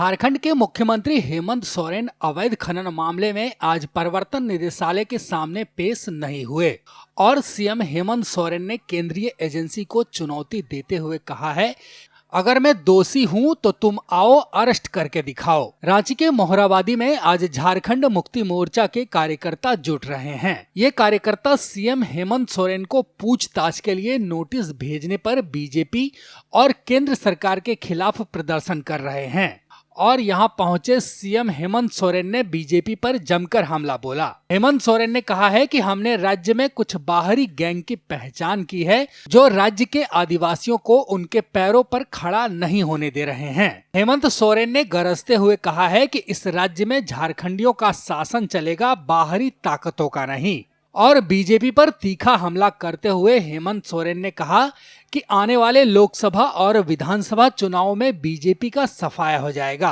झारखंड के मुख्यमंत्री हेमंत सोरेन अवैध खनन मामले में आज प्रवर्तन निदेशालय के सामने पेश नहीं हुए और सीएम हेमंत सोरेन ने केंद्रीय एजेंसी को चुनौती देते हुए कहा है, अगर मैं दोषी हूं तो तुम आओ अरेस्ट करके दिखाओ। रांची के मोहराबादी में आज झारखंड मुक्ति मोर्चा के कार्यकर्ता जुट रहे हैं। ये कार्यकर्ता सीएम हेमंत सोरेन को पूछताछ के लिए नोटिस भेजने पर बीजेपी और केंद्र सरकार के खिलाफ प्रदर्शन कर रहे हैं और यहां पहुंचे सीएम हेमंत सोरेन ने बीजेपी पर जमकर हमला बोला। हेमंत सोरेन ने कहा है कि हमने राज्य में कुछ बाहरी गैंग की पहचान की है जो राज्य के आदिवासियों को उनके पैरों पर खड़ा नहीं होने दे रहे हैं। हेमंत सोरेन ने गरजते हुए कहा है कि इस राज्य में झारखंडियों का शासन चलेगा, बाहरी ताकतों का नहीं। और बीजेपी पर तीखा हमला करते हुए हेमंत सोरेन ने कहा कि आने वाले लोकसभा और विधानसभा चुनाव में बीजेपी का सफाया हो जाएगा।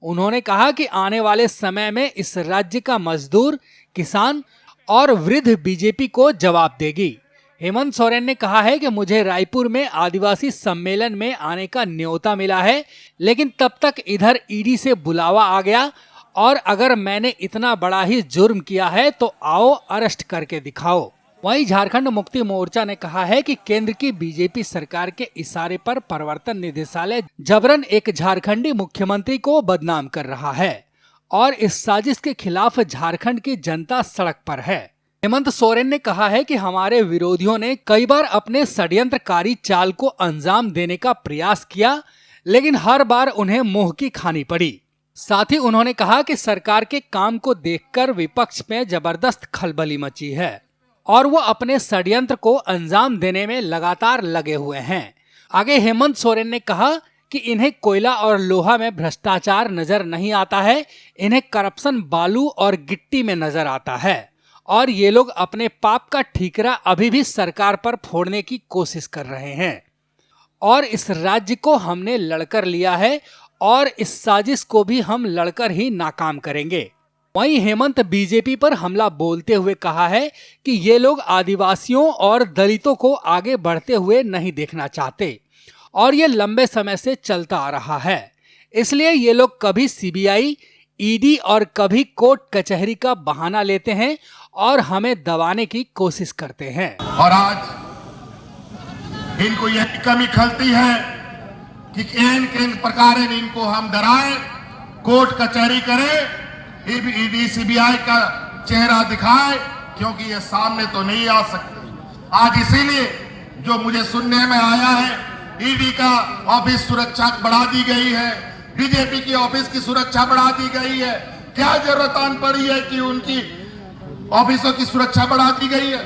उन्होंने कहा कि आने वाले समय में इस राज्य का मजदूर, किसान और वृद्ध बीजेपी को जवाब देगी। हेमंत सोरेन ने कहा है कि मुझे रायपुर में आदिवासी सम्मेलन में आने का न्योता मिला है, लेकिन तब तक इधर ईडी से बुलावा आ गया और अगर मैंने इतना बड़ा ही जुर्म किया है तो आओ अरेस्ट करके दिखाओ। वहीं झारखंड मुक्ति मोर्चा ने कहा है कि केंद्र की बीजेपी सरकार के इशारे पर प्रवर्तन निदेशालय जबरन एक झारखंडी मुख्यमंत्री को बदनाम कर रहा है और इस साजिश के खिलाफ झारखंड की जनता सड़क पर है। हेमंत सोरेन ने कहा है कि हमारे विरोधियों ने कई बार अपने षड्यंत्रकारी चाल को अंजाम देने का प्रयास किया, लेकिन हर बार उन्हें मुंह की खानी पड़ी। साथ ही उन्होंने कहा कि सरकार के काम को देखकर विपक्ष में जबरदस्त खलबली मची है और वो अपने षड्यंत्र को अंजाम देने में लगातार लगे हुए हैं। आगे हेमंत सोरेन ने कहा कि इन्हें कोयला और लोहा में भ्रष्टाचार नजर नहीं आता है, इन्हें करप्शन बालू और गिट्टी में नजर आता है और ये लोग अपने पाप का ठीकरा अभी भी सरकार पर फोड़ने की कोशिश कर रहे हैं और इस राज्य को हमने लड़कर लिया है और इस साजिश को भी हम लड़कर ही नाकाम करेंगे। वहीं हेमंत बीजेपी पर हमला बोलते हुए कहा है कि ये लोग आदिवासियों और दलितों को आगे बढ़ते हुए नहीं देखना चाहते और ये लंबे समय से चलता आ रहा है, इसलिए ये लोग कभी सीबीआई, ईडी और कभी कोर्ट कचहरी का बहाना लेते हैं और हमें दबाने की कोशिश करते हैं। और आज इनको यह कमी खलती है कि किन प्रकार इनको हम डराएं, कोर्ट कचहरी करें, ईडी सीबीआई का चेहरा दिखाएं, क्योंकि ये सामने तो नहीं आ सकते। आज इसीलिए जो मुझे सुनने में आया है, ईडी का ऑफिस सुरक्षा बढ़ा दी गई है, बीजेपी की ऑफिस की सुरक्षा बढ़ा दी गई है। क्या जरूरत आन पड़ी है कि उनकी ऑफिसों की सुरक्षा बढ़ा दी गई है?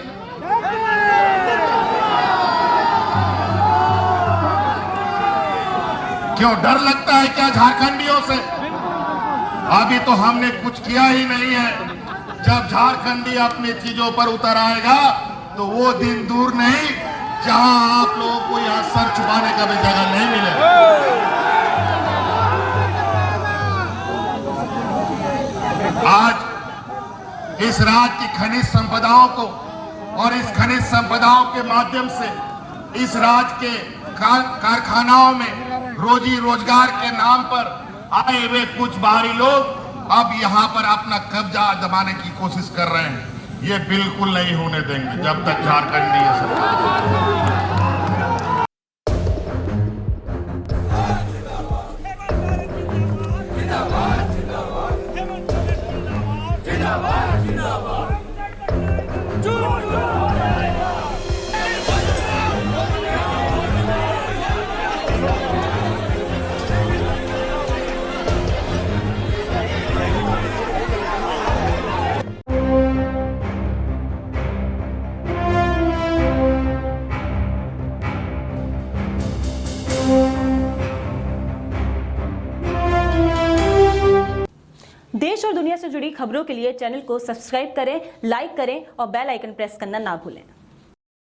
क्यों डर लगता है क्या झारखंडियों से? अभी तो हमने कुछ किया ही नहीं है। जब झारखंडी अपनी चीजों पर उतर आएगा तो वो दिन दूर नहीं जहां आप लोगों को यहां सर छुपाने का भी जगह नहीं मिलेगा। आज इस राज्य की खनिज संपदाओं को और इस खनिज संपदाओं के माध्यम से इस राज्य के कारखानाओं में रोजी रोजगार के नाम पर आए हुए कुछ बाहरी लोग अब यहां पर अपना कब्जा दबाने की कोशिश कर रहे हैं। ये बिल्कुल नहीं होने देंगे जब तक झारखंडी देश और दुनिया से जुड़ी खबरों के लिए चैनल को सब्सक्राइब करें, लाइक करें और बेल आइकन प्रेस करना ना भूलें।